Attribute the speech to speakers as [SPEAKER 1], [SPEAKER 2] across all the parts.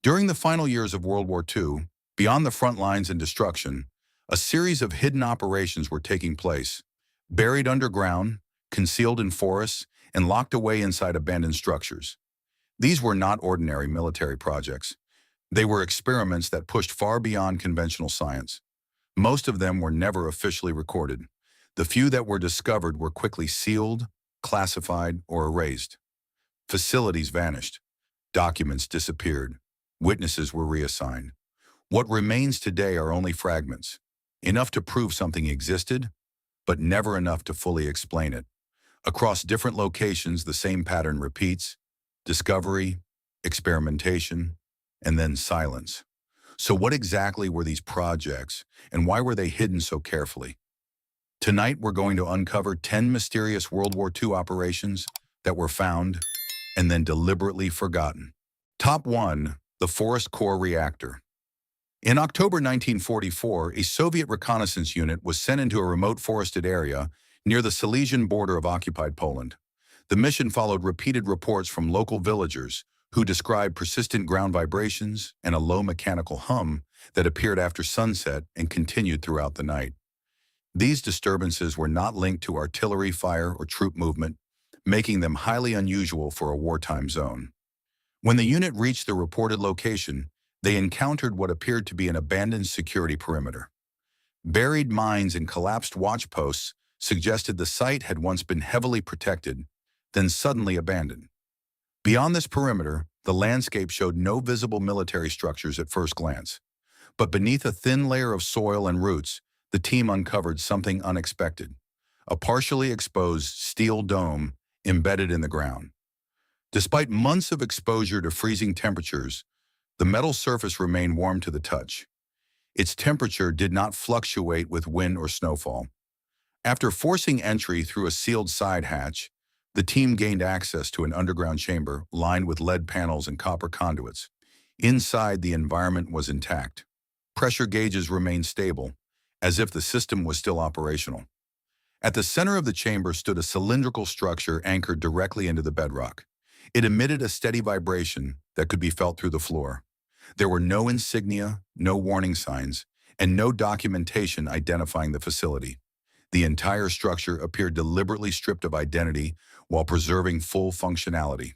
[SPEAKER 1] During the final years of World War II, beyond the front lines and destruction, a series of hidden operations were taking place, buried underground, concealed in forests, and locked away inside abandoned structures. These were not ordinary military projects. They were experiments that pushed far beyond conventional science. Most of them were never officially recorded. The few that were discovered were quickly sealed, classified, or erased. Facilities vanished. Documents disappeared. Witnesses were reassigned. What remains today are only fragments, enough to prove something existed, but never enough to fully explain it. Across different locations, the same pattern repeats: discovery, experimentation, and then silence. So what exactly were these projects, and why were they hidden so carefully? Tonight, we're going to uncover 10 mysterious World War II operations that were found and then deliberately forgotten. Top 1. The Forest Core Reactor. In October 1944, a Soviet reconnaissance unit was sent into a remote forested area near the Silesian border of occupied Poland. The mission followed repeated reports from local villagers who described persistent ground vibrations and a low mechanical hum that appeared after sunset and continued throughout the night. These disturbances were not linked to artillery fire or troop movement, making them highly unusual for a wartime zone. When the unit reached the reported location, they encountered what appeared to be an abandoned security perimeter. Buried mines and collapsed watch posts suggested the site had once been heavily protected, then suddenly abandoned. Beyond this perimeter, the landscape showed no visible military structures at first glance. But beneath a thin layer of soil and roots, the team uncovered something unexpected: a partially exposed steel dome embedded in the ground. Despite months of exposure to freezing temperatures, the metal surface remained warm to the touch. Its temperature did not fluctuate with wind or snowfall. After forcing entry through a sealed side hatch, the team gained access to an underground chamber lined with lead panels and copper conduits. Inside, the environment was intact. Pressure gauges remained stable, as if the system was still operational. At the center of the chamber stood a cylindrical structure anchored directly into the bedrock. It emitted a steady vibration that could be felt through the floor. There were no insignia, no warning signs, and no documentation identifying the facility. The entire structure appeared deliberately stripped of identity while preserving full functionality.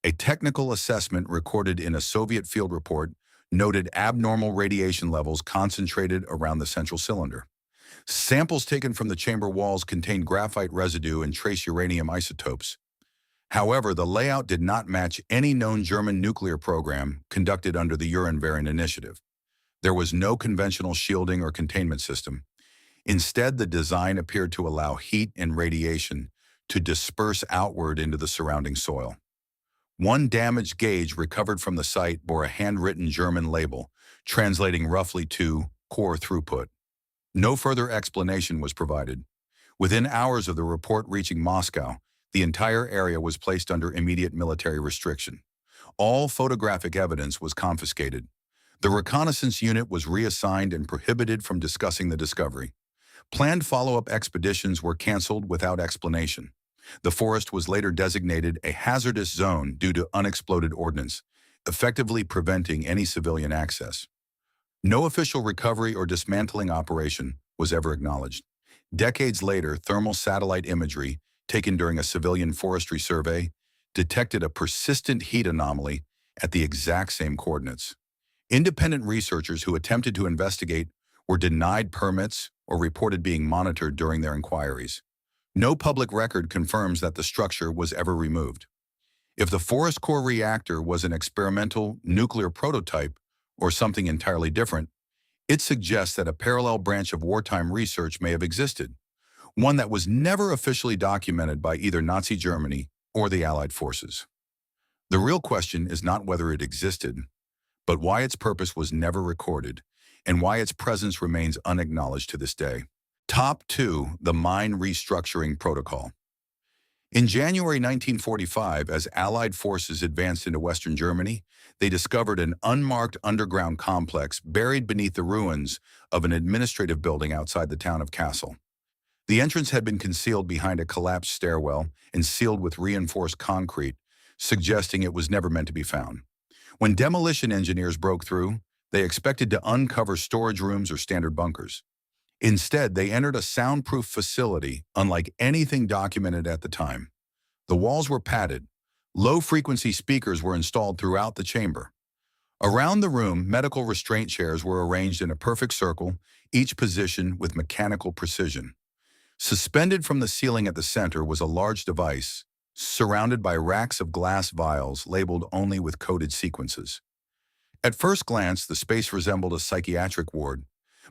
[SPEAKER 1] A technical assessment recorded in a Soviet field report noted abnormal radiation levels concentrated around the central cylinder. Samples taken from the chamber walls contained graphite residue and trace uranium isotopes. However, the layout did not match any known German nuclear program conducted under the Uran initiative. There was no conventional shielding or containment system. Instead, the design appeared to allow heat and radiation to disperse outward into the surrounding soil. One damaged gauge recovered from the site bore a handwritten German label, translating roughly to core throughput. No further explanation was provided. Within hours of the report reaching Moscow, the entire area was placed under immediate military restriction. All photographic evidence was confiscated. The reconnaissance unit was reassigned and prohibited from discussing the discovery. Planned follow-up expeditions were canceled without explanation. The forest was later designated a hazardous zone due to unexploded ordnance, effectively preventing any civilian access. No official recovery or dismantling operation was ever acknowledged. Decades later, thermal satellite imagery, taken during a civilian forestry survey, detected a persistent heat anomaly at the exact same coordinates. Independent researchers who attempted to investigate were denied permits or reported being monitored during their inquiries. No public record confirms that the structure was ever removed. If the Forest Core Reactor was an experimental nuclear prototype or something entirely different, it suggests that a parallel branch of wartime research may have existed, one that was never officially documented by either Nazi Germany or the Allied forces. The real question is not whether it existed, but why its purpose was never recorded and why its presence remains unacknowledged to this day. Top 2. The Mine Restructuring Protocol. In January 1945, as Allied forces advanced into Western Germany, they discovered an unmarked underground complex buried beneath the ruins of an administrative building outside the town of Kassel. The entrance had been concealed behind a collapsed stairwell and sealed with reinforced concrete, suggesting it was never meant to be found. When demolition engineers broke through, they expected to uncover storage rooms or standard bunkers. Instead, they entered a soundproof facility unlike anything documented at the time. The walls were padded. Low-frequency speakers were installed throughout the chamber. Around the room, medical restraint chairs were arranged in a perfect circle, each positioned with mechanical precision. Suspended from the ceiling at the center was a large device, surrounded by racks of glass vials labeled only with coded sequences. At first glance, the space resembled a psychiatric ward,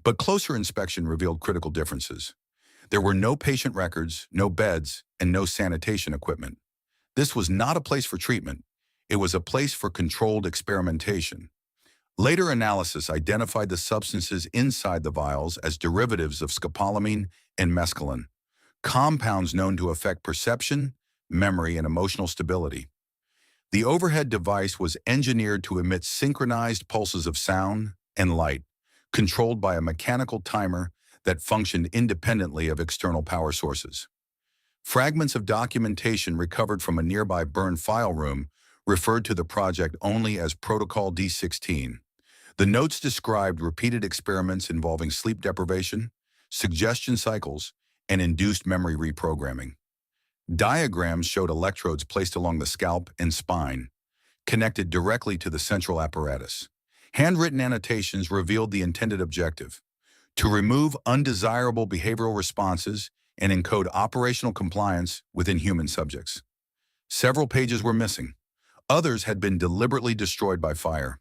[SPEAKER 1] but closer inspection revealed critical differences. There were no patient records, no beds, and no sanitation equipment. This was not a place for treatment. It was a place for controlled experimentation. Later analysis identified the substances inside the vials as derivatives of scopolamine and mescaline, compounds known to affect perception, memory, and emotional stability. The overhead device was engineered to emit synchronized pulses of sound and light, controlled by a mechanical timer that functioned independently of external power sources. Fragments of documentation recovered from a nearby burned file room referred to the project only as Protocol D16. The notes described repeated experiments involving sleep deprivation, suggestion cycles, and induced memory reprogramming. Diagrams showed electrodes placed along the scalp and spine, connected directly to the central apparatus. Handwritten annotations revealed the intended objective: to remove undesirable behavioral responses and encode operational compliance within human subjects. Several pages were missing. Others had been deliberately destroyed by fire.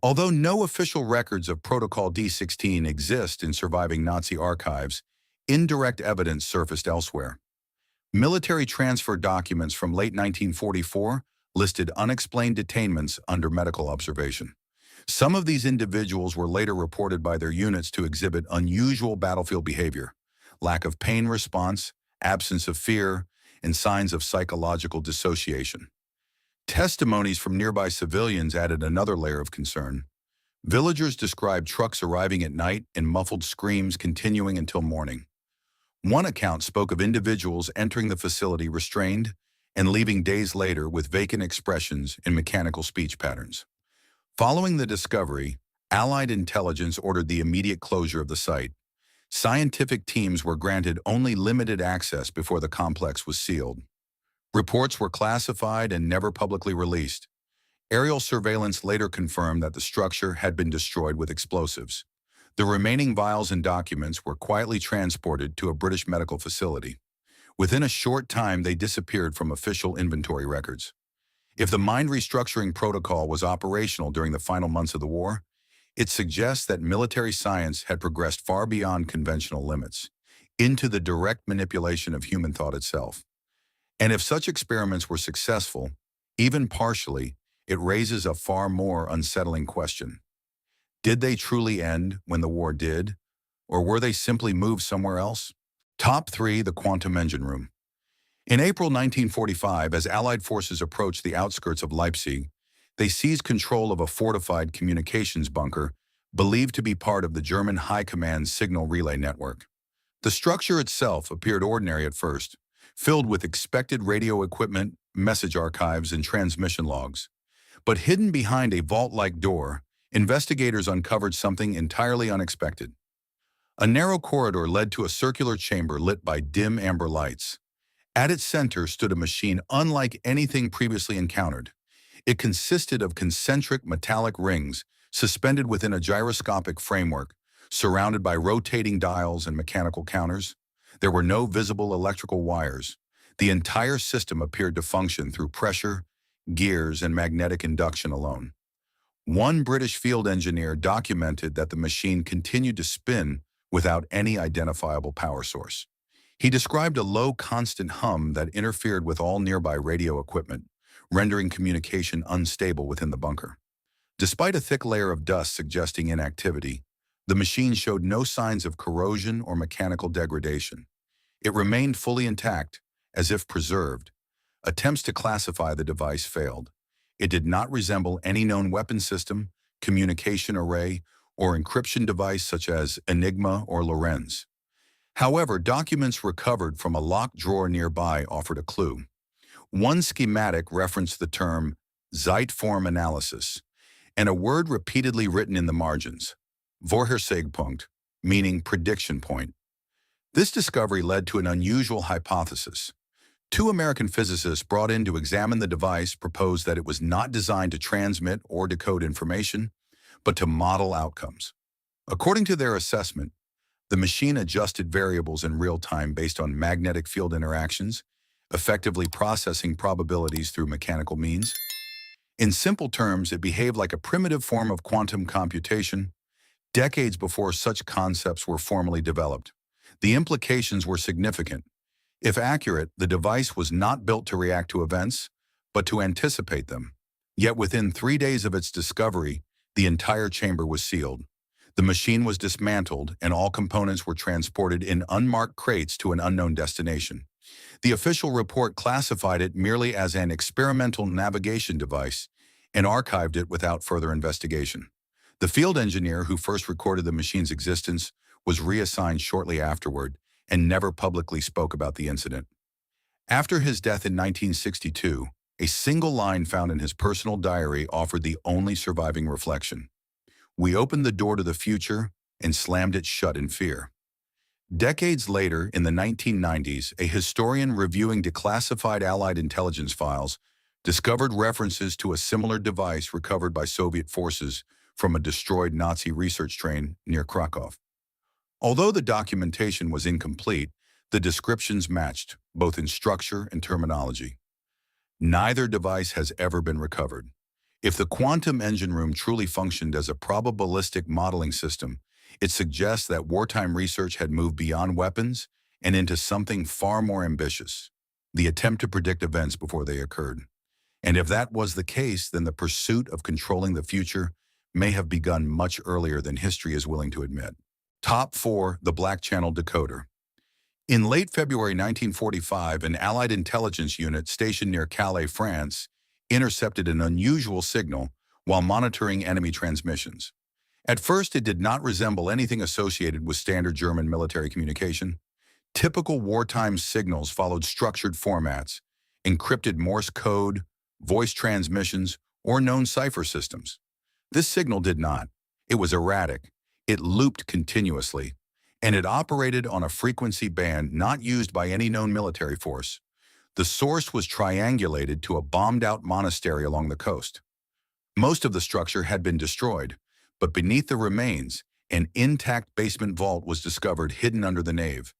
[SPEAKER 1] Although no official records of Protocol D16 exist in surviving Nazi archives, indirect evidence surfaced elsewhere. Military transfer documents from late 1944 listed unexplained detainments under medical observation. Some of these individuals were later reported by their units to exhibit unusual battlefield behavior, lack of pain response, absence of fear, and signs of psychological dissociation. Testimonies from nearby civilians added another layer of concern. Villagers described trucks arriving at night and muffled screams continuing until morning. One account spoke of individuals entering the facility restrained and leaving days later with vacant expressions and mechanical speech patterns. Following the discovery, Allied intelligence ordered the immediate closure of the site. Scientific teams were granted only limited access before the complex was sealed. Reports were classified and never publicly released. Aerial surveillance later confirmed that the structure had been destroyed with explosives. The remaining vials and documents were quietly transported to a British medical facility. Within a short time, they disappeared from official inventory records. If the mind restructuring protocol was operational during the final months of the war, it suggests that military science had progressed far beyond conventional limits, into the direct manipulation of human thought itself. And if such experiments were successful, even partially, it raises a far more unsettling question. Did they truly end when the war did, or were they simply moved somewhere else? Top 3. The Quantum Engine Room. In April 1945, as Allied forces approached the outskirts of Leipzig, they seized control of a fortified communications bunker believed to be part of the German High Command's signal relay network. The structure itself appeared ordinary at first, filled with expected radio equipment, message archives, and transmission logs. But hidden behind a vault-like door, investigators uncovered something entirely unexpected. A narrow corridor led to a circular chamber lit by dim amber lights. At its center stood a machine unlike anything previously encountered. It consisted of concentric metallic rings suspended within a gyroscopic framework, surrounded by rotating dials and mechanical counters. There were no visible electrical wires. The entire system appeared to function through pressure, gears, and magnetic induction alone. One British field engineer documented that the machine continued to spin without any identifiable power source. He described a low, constant hum that interfered with all nearby radio equipment, rendering communication unstable within the bunker. Despite a thick layer of dust suggesting inactivity, the machine showed no signs of corrosion or mechanical degradation. It remained fully intact, as if preserved. Attempts to classify the device failed. It did not resemble any known weapon system, communication array, or encryption device such as Enigma or Lorenz. However, documents recovered from a locked drawer nearby offered a clue. One schematic referenced the term Zeitform analysis, and a word repeatedly written in the margins, Vorhersagpunkt, meaning prediction point. This discovery led to an unusual hypothesis. Two American physicists brought in to examine the device proposed that it was not designed to transmit or decode information, but to model outcomes. According to their assessment, the machine adjusted variables in real time based on magnetic field interactions, effectively processing probabilities through mechanical means. In simple terms, it behaved like a primitive form of quantum computation, decades before such concepts were formally developed. The implications were significant. If accurate, the device was not built to react to events, but to anticipate them. Yet within 3 days of its discovery, the entire chamber was sealed. The machine was dismantled, and all components were transported in unmarked crates to an unknown destination. The official report classified it merely as an experimental navigation device and archived it without further investigation. The field engineer who first recorded the machine's existence was reassigned shortly afterward and never publicly spoke about the incident. After his death in 1962, a single line found in his personal diary offered the only surviving reflection. "We opened the door to the future and slammed it shut in fear." Decades later, in the 1990s, a historian reviewing declassified Allied intelligence files discovered references to a similar device recovered by Soviet forces from a destroyed Nazi research train near Krakow. Although the documentation was incomplete, the descriptions matched, both in structure and terminology. Neither device has ever been recovered. If the quantum engine room truly functioned as a probabilistic modeling system, it suggests that wartime research had moved beyond weapons and into something far more ambitious: the attempt to predict events before they occurred. And if that was the case, then the pursuit of controlling the future may have begun much earlier than history is willing to admit. Top 4. The Black Channel Decoder. In late February 1945, an Allied intelligence unit stationed near Calais, France, intercepted an unusual signal while monitoring enemy transmissions. At first, it did not resemble anything associated with standard German military communication. Typical wartime signals followed structured formats, encrypted Morse code, voice transmissions, or known cipher systems. This signal did not. It was erratic. It looped continuously, and it operated on a frequency band not used by any known military force. The source was triangulated to a bombed-out monastery along the coast. Most of the structure had been destroyed, but beneath the remains, an intact basement vault was discovered hidden under the nave.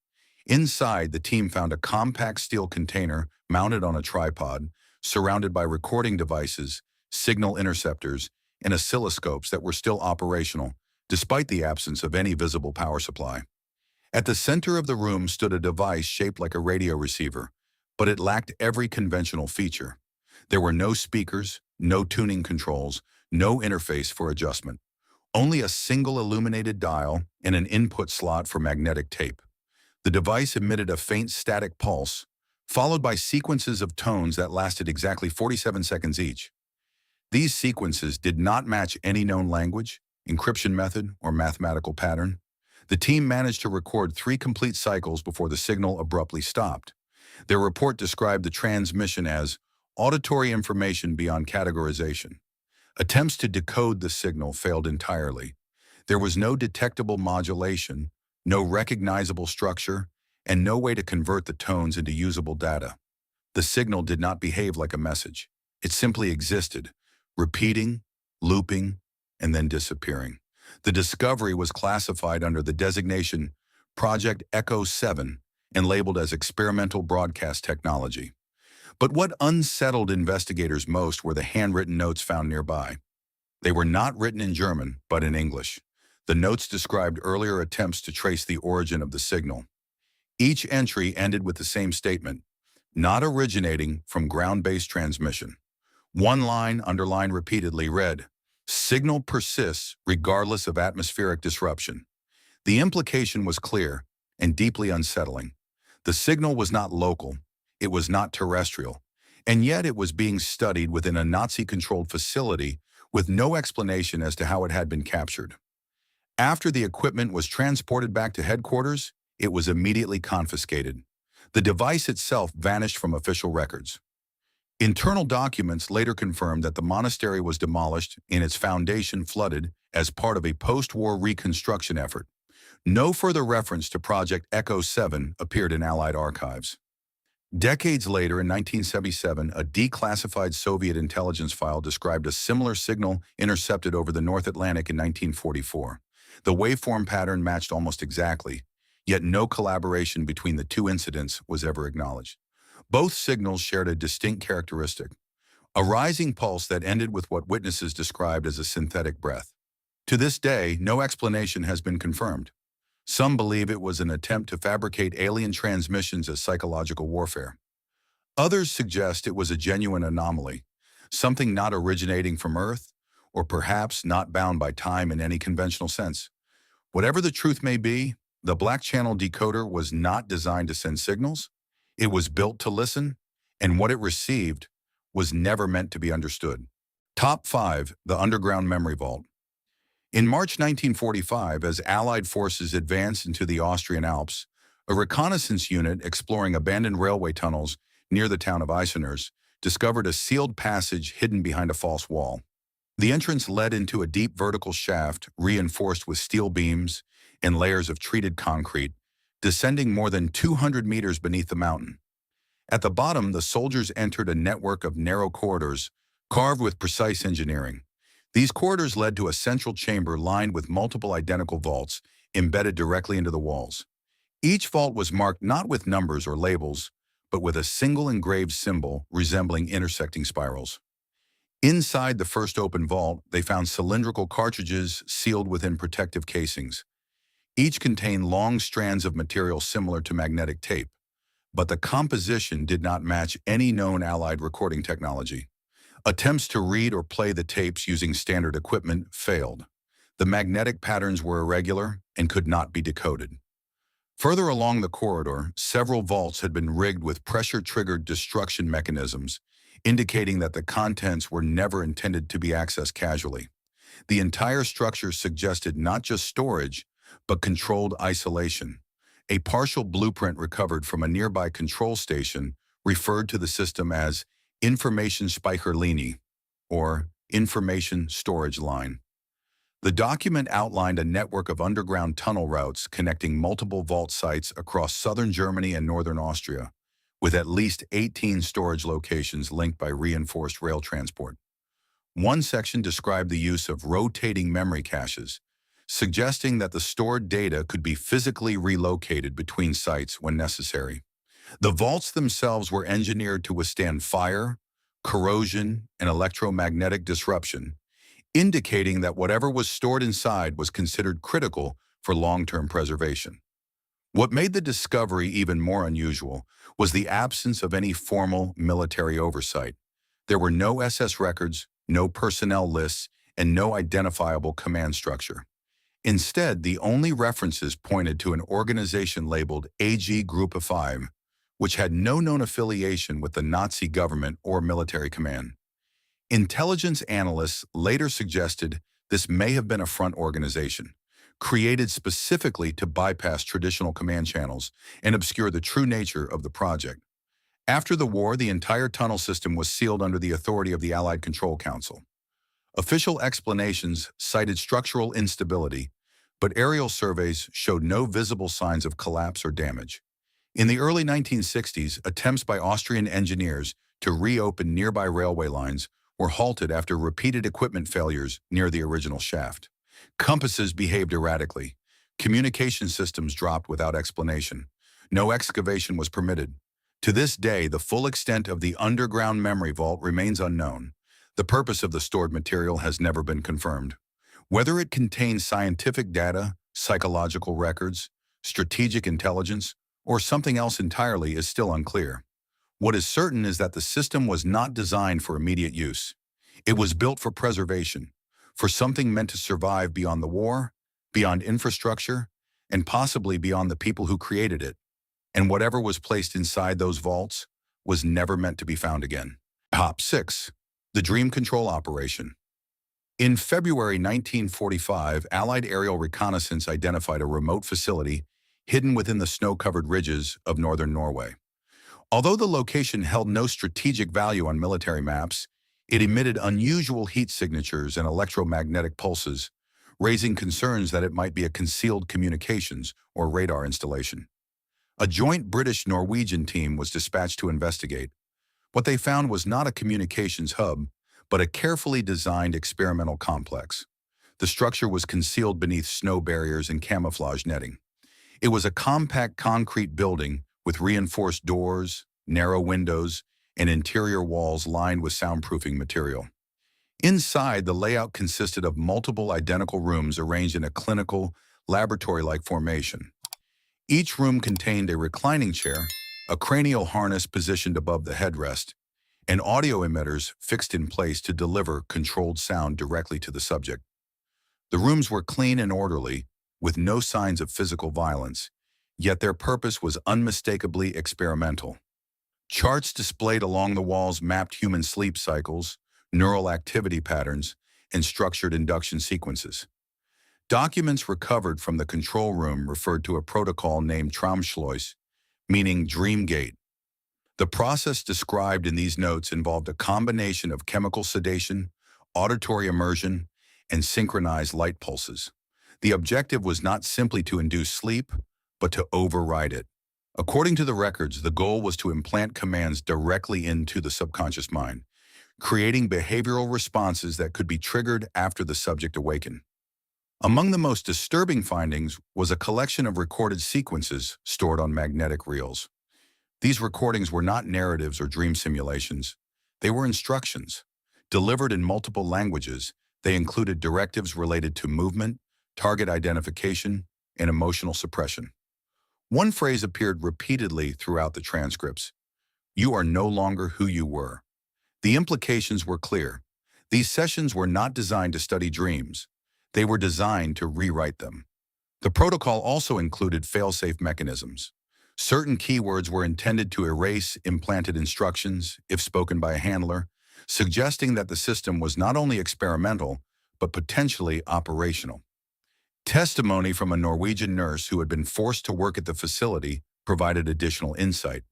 [SPEAKER 1] Inside, the team found a compact steel container mounted on a tripod, surrounded by recording devices, signal interceptors, and oscilloscopes that were still operational, despite the absence of any visible power supply. At the center of the room stood a device shaped like a radio receiver, but it lacked every conventional feature. There were no speakers, no tuning controls, no interface for adjustment. Only a single illuminated dial and an input slot for magnetic tape. The device emitted a faint static pulse, followed by sequences of tones that lasted exactly 47 seconds each. These sequences did not match any known language, encryption method, or mathematical pattern. The team managed to record 3 complete cycles before the signal abruptly stopped. Their report described the transmission as auditory information beyond categorization. Attempts to decode the signal failed entirely. There was no detectable modulation, no recognizable structure, and no way to convert the tones into usable data. The signal did not behave like a message. It simply existed, repeating, looping, and then disappearing. The discovery was classified under the designation Project Echo 7 and labeled as experimental broadcast technology. But what unsettled investigators most were the handwritten notes found nearby. They were not written in German, but in English. The notes described earlier attempts to trace the origin of the signal. Each entry ended with the same statement: not originating from ground-based transmission. One line, underlined repeatedly, read, "Signal persists regardless of atmospheric disruption." The implication was clear and deeply unsettling. The signal was not local, it was not terrestrial, and yet it was being studied within a Nazi-controlled facility with no explanation as to how it had been captured. After the equipment was transported back to headquarters, it was immediately confiscated. The device itself vanished from official records. Internal documents later confirmed that the monastery was demolished and its foundation flooded as part of a post-war reconstruction effort. No further reference to Project Echo 7 appeared in Allied archives. Decades later, in 1977, a declassified Soviet intelligence file described a similar signal intercepted over the North Atlantic in 1944. The waveform pattern matched almost exactly, yet no collaboration between the two incidents was ever acknowledged. Both signals shared a distinct characteristic, a rising pulse that ended with what witnesses described as a synthetic breath. To this day, no explanation has been confirmed. Some believe it was an attempt to fabricate alien transmissions as psychological warfare. Others suggest it was a genuine anomaly, something not originating from Earth, or perhaps not bound by time in any conventional sense. Whatever the truth may be, the Black Channel decoder was not designed to send signals. It was built to listen, and what it received was never meant to be understood. Top 5. The Underground Memory Vault. In March 1945, as Allied forces advanced into the Austrian Alps, a reconnaissance unit exploring abandoned railway tunnels near the town of Eiseners discovered a sealed passage hidden behind a false wall. The entrance led into a deep vertical shaft reinforced with steel beams and layers of treated concrete, descending more than 200 meters beneath the mountain. At the bottom, the soldiers entered a network of narrow corridors carved with precise engineering. These corridors led to a central chamber lined with multiple identical vaults embedded directly into the walls. Each vault was marked not with numbers or labels, but with a single engraved symbol resembling intersecting spirals. Inside the first open vault, they found cylindrical cartridges sealed within protective casings. Each contained long strands of material similar to magnetic tape, but the composition did not match any known Allied recording technology. Attempts to read or play the tapes using standard equipment failed. The magnetic patterns were irregular and could not be decoded. Further along the corridor, several vaults had been rigged with pressure-triggered destruction mechanisms, indicating that the contents were never intended to be accessed casually. The entire structure suggested not just storage, but controlled isolation. A partial blueprint recovered from a nearby control station referred to the system as Information Speicherlinie, or Information Storage Line. The document outlined a network of underground tunnel routes connecting multiple vault sites across southern Germany and northern Austria, with at least 18 storage locations linked by reinforced rail transport. One section described the use of rotating memory caches, suggesting that the stored data could be physically relocated between sites when necessary. The vaults themselves were engineered to withstand fire, corrosion, and electromagnetic disruption, indicating that whatever was stored inside was considered critical for long-term preservation. What made the discovery even more unusual was the absence of any formal military oversight. There were no SS records, no personnel lists, and no identifiable command structure. Instead, the only references pointed to an organization labeled AG Gruppe 5, which had no known affiliation with the Nazi government or military command. Intelligence analysts later suggested this may have been a front organization, created specifically to bypass traditional command channels and obscure the true nature of the project. After the war, the entire tunnel system was sealed under the authority of the Allied Control Council. Official explanations cited structural instability, but aerial surveys showed no visible signs of collapse or damage. In the early 1960s, attempts by Austrian engineers to reopen nearby railway lines were halted after repeated equipment failures near the original shaft. Compasses behaved erratically. Communication systems dropped without explanation. No excavation was permitted. To this day, the full extent of the underground memory vault remains unknown. The purpose of the stored material has never been confirmed. Whether it contains scientific data, psychological records, strategic intelligence, or something else entirely is still unclear. What is certain is that the system was not designed for immediate use. It was built for preservation, for something meant to survive beyond the war, beyond infrastructure, and possibly beyond the people who created it. And whatever was placed inside those vaults was never meant to be found again. Top 6. The Dream Control Operation. In February 1945, Allied aerial reconnaissance identified a remote facility hidden within the snow-covered ridges of northern Norway. Although the location held no strategic value on military maps, it emitted unusual heat signatures and electromagnetic pulses, raising concerns that it might be a concealed communications or radar installation. A joint British-Norwegian team was dispatched to investigate. What they found was not a communications hub, but a carefully designed experimental complex. The structure was concealed beneath snow barriers and camouflage netting. It was a compact concrete building with reinforced doors, narrow windows, and interior walls lined with soundproofing material. Inside, the layout consisted of multiple identical rooms arranged in a clinical, laboratory-like formation. Each room contained a reclining chair, a cranial harness positioned above the headrest, and audio emitters fixed in place to deliver controlled sound directly to the subject. The rooms were clean and orderly, with no signs of physical violence, yet their purpose was unmistakably experimental. Charts displayed along the walls mapped human sleep cycles, neural activity patterns, and structured induction sequences. Documents recovered from the control room referred to a protocol named Traumschluss, meaning dream gate. The process described in these notes involved a combination of chemical sedation, auditory immersion, and synchronized light pulses. The objective was not simply to induce sleep, but to override it. According to the records, the goal was to implant commands directly into the subconscious mind, creating behavioral responses that could be triggered after the subject awakened. Among the most disturbing findings was a collection of recorded sequences stored on magnetic reels. These recordings were not narratives or dream simulations. They were instructions. Delivered in multiple languages, they included directives related to movement, target identification, and emotional suppression. One phrase appeared repeatedly throughout the transcripts: "You are no longer who you were." The implications were clear. These sessions were not designed to study dreams. They were designed to rewrite them. The protocol also included fail-safe mechanisms. Certain keywords were intended to erase implanted instructions, if spoken by a handler, suggesting that the system was not only experimental, but potentially operational. Testimony from a Norwegian nurse who had been forced to work at the facility provided additional insight.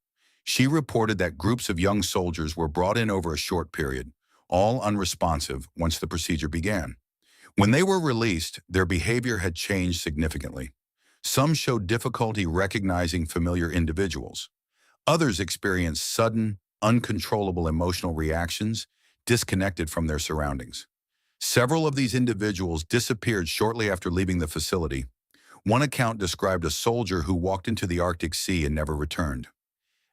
[SPEAKER 1] She reported that groups of young soldiers were brought in over a short period, all unresponsive once the procedure began. When they were released, their behavior had changed significantly. Some showed difficulty recognizing familiar individuals. Others experienced sudden, uncontrollable emotional reactions, disconnected from their surroundings. Several of these individuals disappeared shortly after leaving the facility. One account described a soldier who walked into the Arctic Sea and never returned.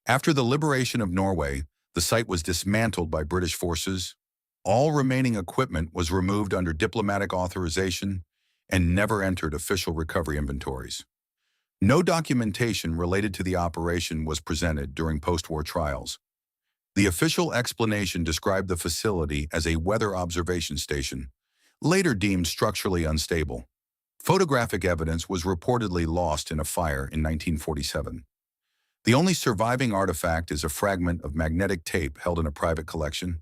[SPEAKER 1] After the liberation of Norway, the site was dismantled by British forces. All remaining equipment was removed under diplomatic authorization and never entered official recovery inventories. No documentation related to the operation was presented during post-war trials. The official explanation described the facility as a weather observation station, later deemed structurally unstable. Photographic evidence was reportedly lost in a fire in 1947. The only surviving artifact is a fragment of magnetic tape held in a private collection.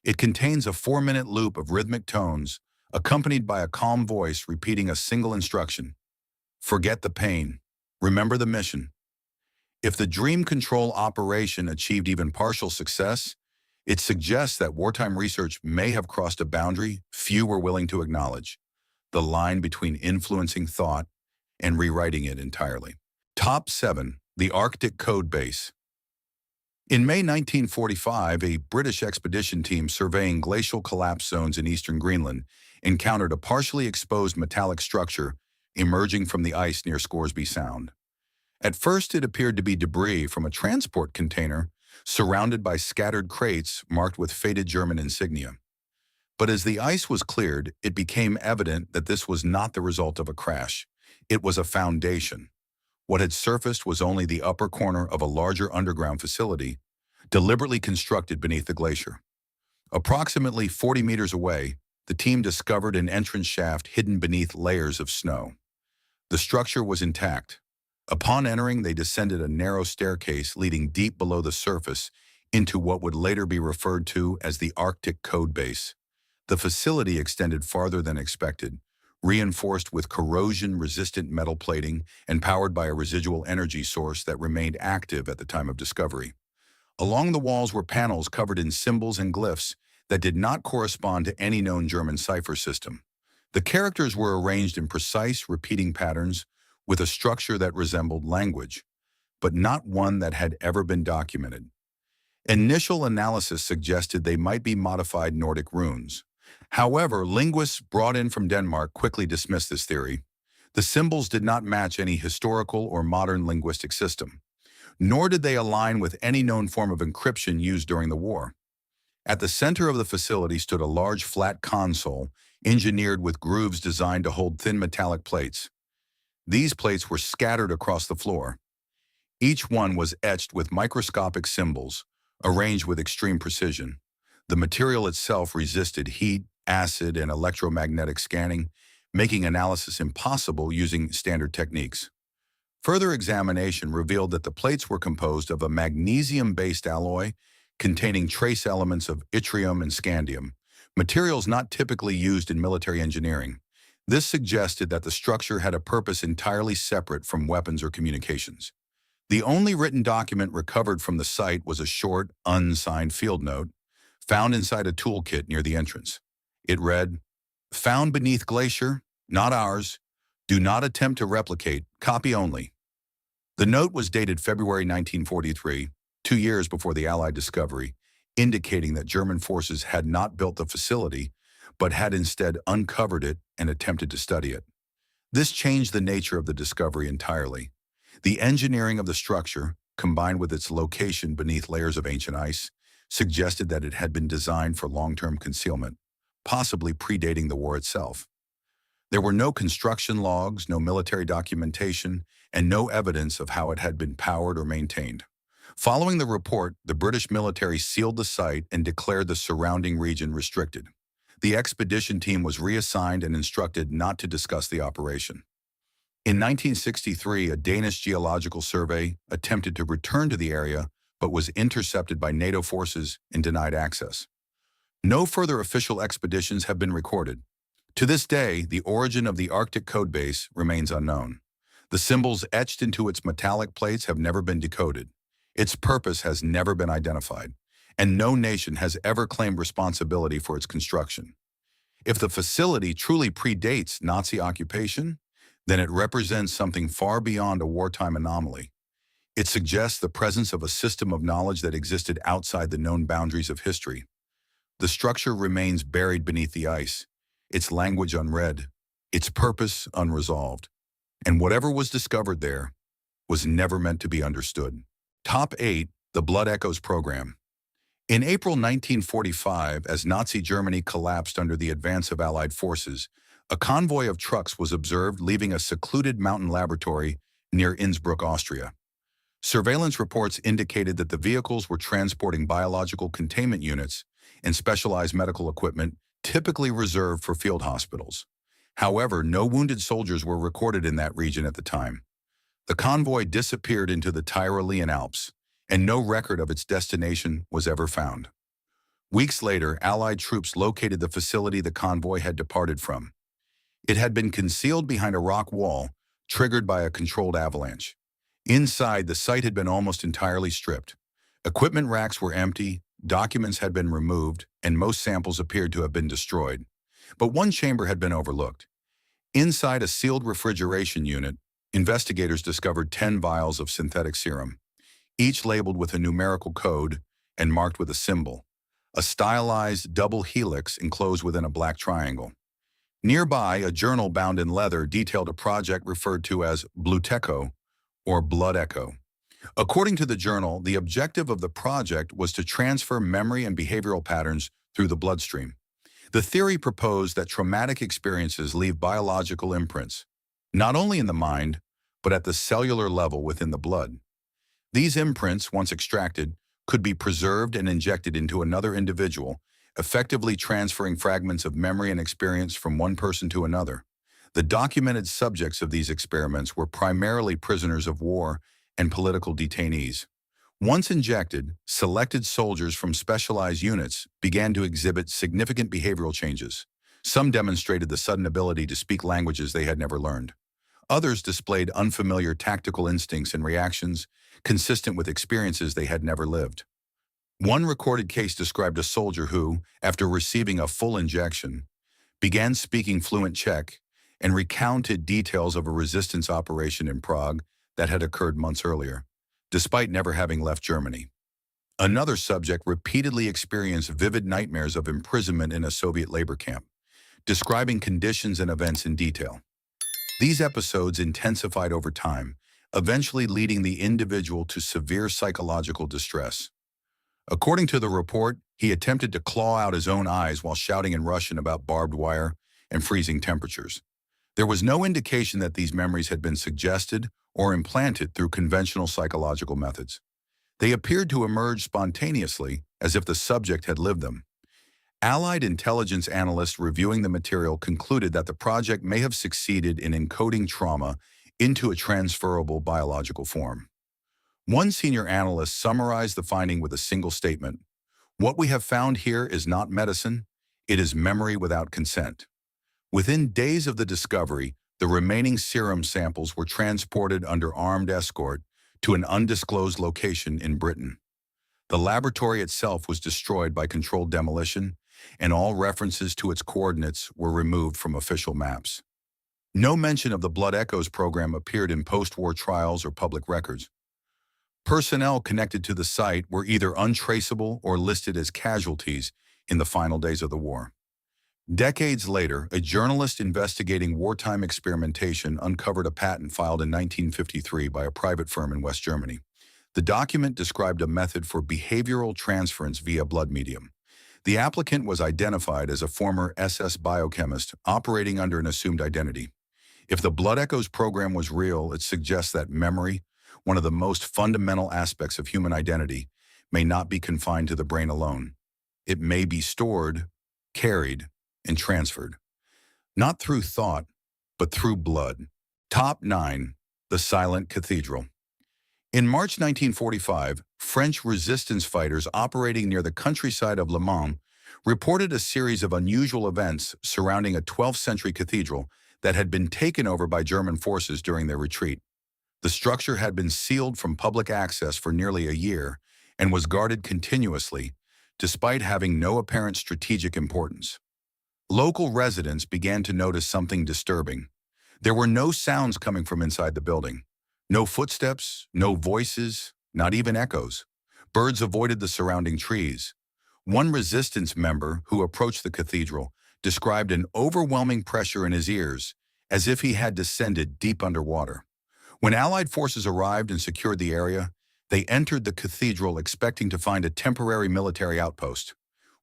[SPEAKER 1] It contains a 4-minute loop of rhythmic tones, accompanied by a calm voice repeating a single instruction: "Forget the pain. Remember the mission." If the dream control operation achieved even partial success, it suggests that wartime research may have crossed a boundary few were willing to acknowledge: the line between influencing thought and rewriting it entirely. Top 7. The Arctic Code Base. In May 1945, a British expedition team surveying glacial collapse zones in eastern Greenland encountered a partially exposed metallic structure emerging from the ice near Scoresby Sound. At first, it appeared to be debris from a transport container surrounded by scattered crates marked with faded German insignia. But as the ice was cleared, it became evident that this was not the result of a crash. It was a foundation. What had surfaced was only the upper corner of a larger underground facility, deliberately constructed beneath the glacier. Approximately 40 meters away, the team discovered an entrance shaft hidden beneath layers of snow. The structure was intact. Upon entering, they descended a narrow staircase leading deep below the surface into what would later be referred to as the Arctic Code Base. The facility extended farther than expected, reinforced with corrosion-resistant metal plating and powered by a residual energy source that remained active at the time of discovery. Along the walls were panels covered in symbols and glyphs that did not correspond to any known German cipher system. The characters were arranged in precise, repeating patterns with a structure that resembled language, but not one that had ever been documented. Initial analysis suggested they might be modified Nordic runes. However, linguists brought in from Denmark quickly dismissed this theory. The symbols did not match any historical or modern linguistic system, nor did they align with any known form of encryption used during the war. At the center of the facility stood a large flat console, engineered with grooves designed to hold thin metallic plates. These plates were scattered across the floor. Each one was etched with microscopic symbols, arranged with extreme precision. The material itself resisted heat, acid, and electromagnetic scanning, making analysis impossible using standard techniques. Further examination revealed that the plates were composed of a magnesium-based alloy containing trace elements of yttrium and scandium, materials not typically used in military engineering. This suggested that the structure had a purpose entirely separate from weapons or communications. The only written document recovered from the site was a short, unsigned field note found inside a toolkit near the entrance. It read, "Found beneath glacier, not ours. Do not attempt to replicate, copy only." The note was dated February 1943, 2 years before the Allied discovery, indicating that German forces had not built the facility, but had instead uncovered it and attempted to study it. This changed the nature of the discovery entirely. The engineering of the structure, combined with its location beneath layers of ancient ice, suggested that it had been designed for long-term concealment, possibly predating the war itself. There were no construction logs, no military documentation, and no evidence of how it had been powered or maintained. Following the report, the British military sealed the site and declared the surrounding region restricted. The expedition team was reassigned and instructed not to discuss the operation. In 1963, a Danish geological survey attempted to return to the area, but was intercepted by NATO forces and denied access. No further official expeditions have been recorded. To this day, the origin of the Arctic code base remains unknown. The symbols etched into its metallic plates have never been decoded. Its purpose has never been identified, and no nation has ever claimed responsibility for its construction. If the facility truly predates Nazi occupation, then it represents something far beyond a wartime anomaly. It suggests the presence of a system of knowledge that existed outside the known boundaries of history. The structure remains buried beneath the ice, its language unread, its purpose unresolved. And whatever was discovered there was never meant to be understood. Top 8. The Blood Echoes Program. In April 1945, as Nazi Germany collapsed under the advance of Allied forces, a convoy of trucks was observed leaving a secluded mountain laboratory near Innsbruck, Austria. Surveillance reports indicated that the vehicles were transporting biological containment units and specialized medical equipment typically reserved for field hospitals. However, no wounded soldiers were recorded in that region at the time. The convoy disappeared into the Tyrolean Alps, and no record of its destination was ever found. Weeks later, Allied troops located the facility the convoy had departed from. It had been concealed behind a rock wall, triggered by a controlled avalanche. Inside, the site had been almost entirely stripped. Equipment racks were empty, documents had been removed, and most samples appeared to have been destroyed. But one chamber had been overlooked. Inside a sealed refrigeration unit, investigators discovered 10 vials of synthetic serum, each labeled with a numerical code and marked with a symbol, a stylized double helix enclosed within a black triangle. Nearby, a journal bound in leather detailed a project referred to as Blutecho, or Blood Echo. According to the journal, the objective of the project was to transfer memory and behavioral patterns through the bloodstream. The theory proposed that traumatic experiences leave biological imprints, not only in the mind, but at the cellular level within the blood. These imprints, once extracted, could be preserved and injected into another individual, effectively transferring fragments of memory and experience from one person to another. The documented subjects of these experiments were primarily prisoners of war and political detainees. Once injected, selected soldiers from specialized units began to exhibit significant behavioral changes. Some demonstrated the sudden ability to speak languages they had never learned. Others displayed unfamiliar tactical instincts and reactions consistent with experiences they had never lived. One recorded case described a soldier who, after receiving a full injection, began speaking fluent Czech and recounted details of a resistance operation in Prague that had occurred months earlier, despite never having left Germany. Another subject repeatedly experienced vivid nightmares of imprisonment in a Soviet labor camp, describing conditions and events in detail. These episodes intensified over time, eventually leading the individual to severe psychological distress. According to the report, he attempted to claw out his own eyes while shouting in Russian about barbed wire and freezing temperatures. There was no indication that these memories had been suggested or implanted through conventional psychological methods. They appeared to emerge spontaneously, as if the subject had lived them. Allied intelligence analysts reviewing the material concluded that the project may have succeeded in encoding trauma into a transferable biological form. One senior analyst summarized the finding with a single statement: "What we have found here is not medicine, it is memory without consent." Within days of the discovery, the remaining serum samples were transported under armed escort to an undisclosed location in Britain. The laboratory itself was destroyed by controlled demolition, and all references to its coordinates were removed from official maps. No mention of the Blood Echoes program appeared in post-war trials or public records. Personnel connected to the site were either untraceable or listed as casualties in the final days of the war. Decades later, a journalist investigating wartime experimentation uncovered a patent filed in 1953 by a private firm in West Germany. The document described a method for behavioral transference via blood medium. The applicant was identified as a former SS biochemist operating under an assumed identity. If the Blood Echoes program was real, it suggests that memory, one of the most fundamental aspects of human identity, may not be confined to the brain alone. It may be stored, carried, and transferred, not through thought, but through blood. Top 9. The Silent Cathedral. In March 1945, French resistance fighters operating near the countryside of Le Mans reported a series of unusual events surrounding a 12th century cathedral that had been taken over by German forces during their retreat. The structure had been sealed from public access for nearly a year and was guarded continuously, despite having no apparent strategic importance. Local residents began to notice something disturbing. There were no sounds coming from inside the building. No footsteps, no voices, not even echoes. Birds avoided the surrounding trees. One resistance member who approached the cathedral described an overwhelming pressure in his ears, as if he had descended deep underwater. When Allied forces arrived and secured the area, they entered the cathedral expecting to find a temporary military outpost.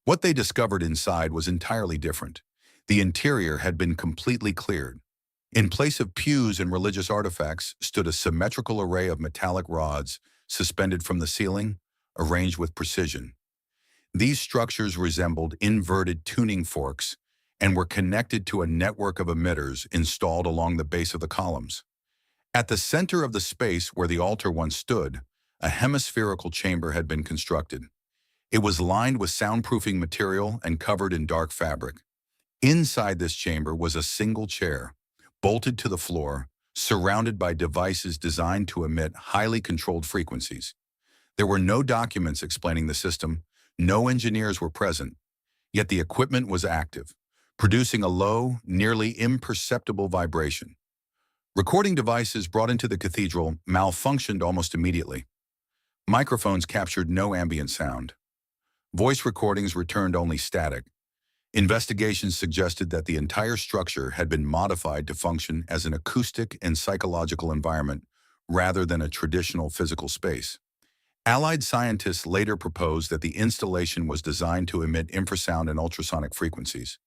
[SPEAKER 1] What they discovered inside was entirely different. The interior had been completely cleared. In place of pews and religious artifacts stood a symmetrical array of metallic rods suspended from the ceiling, arranged with precision. These structures resembled inverted tuning forks and were connected to a network of emitters installed along the base of the columns. At the center of the space where the altar once stood, a hemispherical chamber had been constructed. It was lined with soundproofing material and covered in dark fabric. Inside this chamber was a single chair, bolted to the floor, surrounded by devices designed to emit highly controlled frequencies. There were no documents explaining the system, no engineers were present, yet the equipment was active, producing a low, nearly imperceptible vibration. Recording devices brought into the cathedral malfunctioned almost immediately. Microphones captured no ambient sound. Voice recordings returned only static. Investigations suggested that the entire structure had been modified to function as an acoustic and psychological environment rather than a traditional physical space. Allied scientists later proposed that the installation was designed to emit infrasound and ultrasonic frequencies,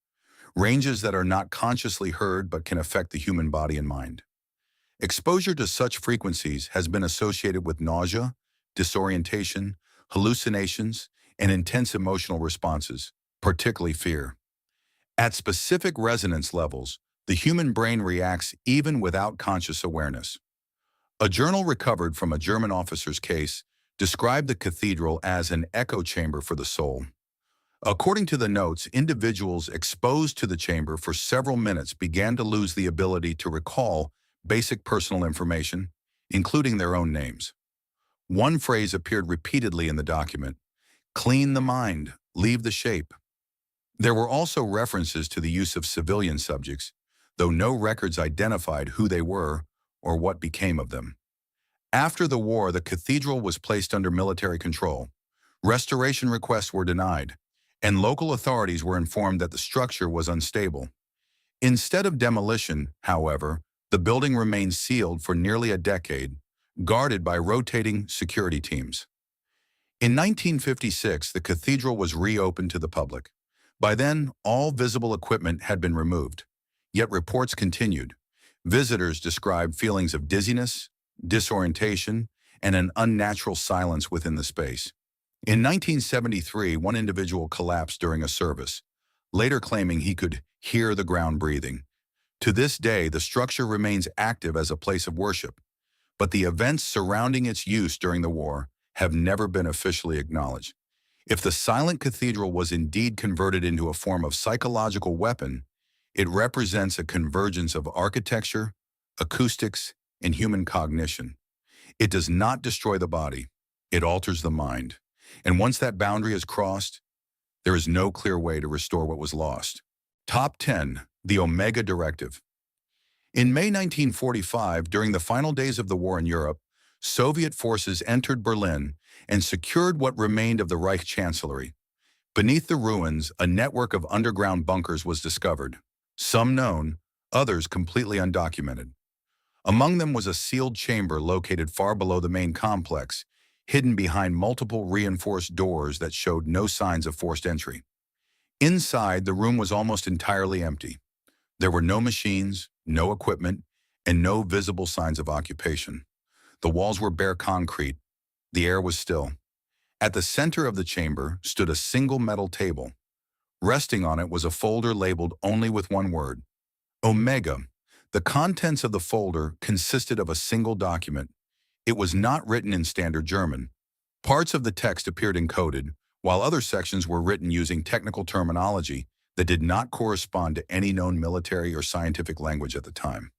[SPEAKER 1] ranges that are not consciously heard but can affect the human body and mind. Exposure to such frequencies has been associated with nausea, disorientation, hallucinations, and intense emotional responses, particularly fear. At specific resonance levels, the human brain reacts even without conscious awareness. A journal recovered from a German officer's case described the cathedral as an echo chamber for the soul. According to the notes, individuals exposed to the chamber for several minutes began to lose the ability to recall basic personal information, including their own names. One phrase appeared repeatedly in the document: Clean the mind, leave the shape. There were also references to the use of civilian subjects, though no records identified who they were or what became of them. After the war, the cathedral was placed under military control. Restoration requests were denied, and local authorities were informed that the structure was unstable. Instead of demolition, however, the building remained sealed for nearly a decade, guarded by rotating security teams. In 1956, the cathedral was reopened to the public. By then, all visible equipment had been removed. Yet reports continued. Visitors described feelings of dizziness, disorientation, and an unnatural silence within the space. In 1973, one individual collapsed during a service, later claiming he could hear the ground breathing. To this day, the structure remains active as a place of worship, but the events surrounding its use during the war have never been officially acknowledged. If the silent cathedral was indeed converted into a form of psychological weapon, it represents a convergence of architecture, acoustics, and human cognition. It does not destroy the body, it alters the mind. And once that boundary is crossed, there is no clear way to restore what was lost. Top 10. The Omega Directive. In May 1945, during the final days of the war in Europe, Soviet forces entered Berlin and secured what remained of the Reich Chancellery. Beneath the ruins, a network of underground bunkers was discovered, some known, others completely undocumented. Among them was a sealed chamber located far below the main complex, hidden behind multiple reinforced doors that showed no signs of forced entry. Inside, the room was almost entirely empty. There were no machines, no equipment, and no visible signs of occupation. The walls were bare concrete. The air was still. At the center of the chamber stood a single metal table. Resting on it was a folder labeled only with one word, Omega. The contents of the folder consisted of a single document. It was not written in standard German. Parts of the text appeared encoded, while other sections were written using technical terminology that did not correspond to any known military or scientific language at the time.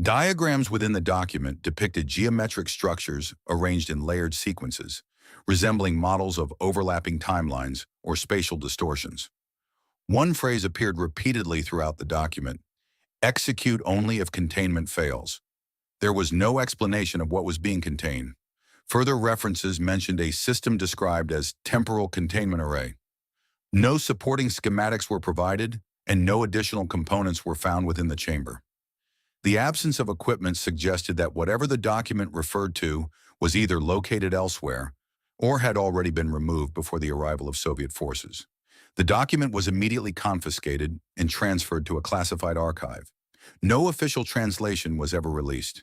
[SPEAKER 1] Diagrams within the document depicted geometric structures arranged in layered sequences, resembling models of overlapping timelines or spatial distortions. One phrase appeared repeatedly throughout the document: execute only if containment fails. There was no explanation of what was being contained. Further references mentioned a system described as temporal containment array. No supporting schematics were provided, and no additional components were found within the chamber. The absence of equipment suggested that whatever the document referred to was either located elsewhere or had already been removed before the arrival of Soviet forces. The document was immediately confiscated and transferred to a classified archive. No official translation was ever released.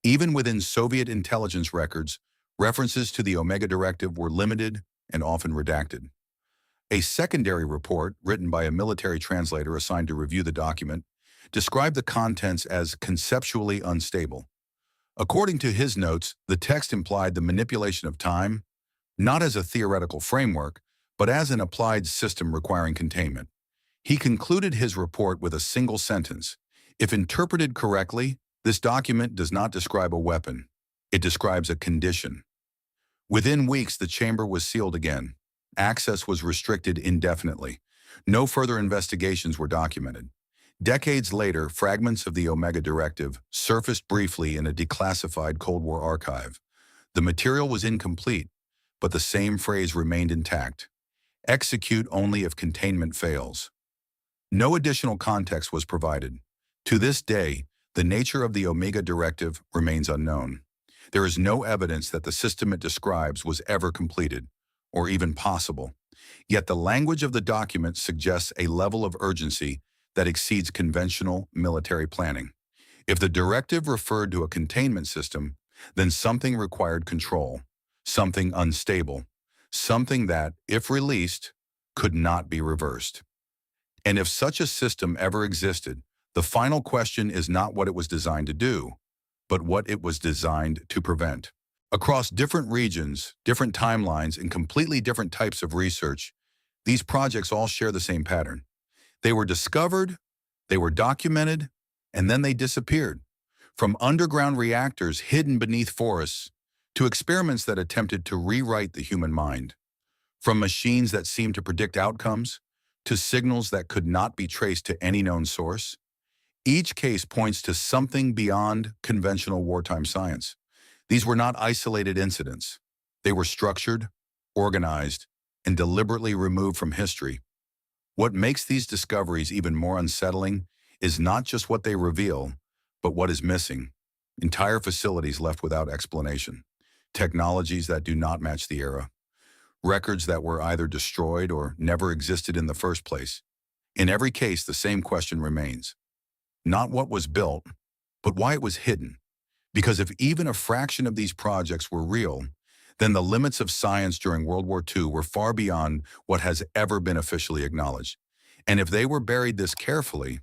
[SPEAKER 1] Even within Soviet intelligence records, references to the Omega Directive were limited and often redacted. A secondary report, written by a military translator assigned to review the document, described the contents as conceptually unstable. According to his notes, the text implied the manipulation of time, not as a theoretical framework, but as an applied system requiring containment. He concluded his report with a single sentence: if interpreted correctly, this document does not describe a weapon. It describes a condition. Within weeks, the chamber was sealed again. Access was restricted indefinitely. No further investigations were documented. Decades later, fragments of the Omega Directive surfaced briefly in a declassified Cold War archive. The material was incomplete, but the same phrase remained intact: execute only if containment fails. No additional context was provided. To this day, the nature of the Omega Directive remains unknown. There is no evidence that the system it describes was ever completed, or even possible. Yet the language of the document suggests a level of urgency that exceeds conventional military planning. If the directive referred to a containment system, then something required control, something unstable, something that, if released, could not be reversed. And if such a system ever existed, the final question is not what it was designed to do, but what it was designed to prevent. Across different regions, different timelines, and completely different types of research, these projects all share the same pattern. They were discovered, they were documented, and then they disappeared. From underground reactors hidden beneath forests to experiments that attempted to rewrite the human mind. From machines that seem to predict outcomes to signals that could not be traced to any known source, each case points to something beyond conventional wartime science. These were not isolated incidents. They were structured, organized, and deliberately removed from history. What makes these discoveries even more unsettling is not just what they reveal, but what is missing. Entire facilities left without explanation, technologies that do not match the era, records that were either destroyed or never existed in the first place. In every case, the same question remains. Not what was built, but why it was hidden. Because if even a fraction of these projects were real, then the limits of science during World War II were far beyond what has ever been officially acknowledged. And if they were buried this carefully,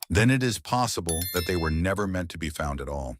[SPEAKER 1] then it is possible that they were never meant to be found at all.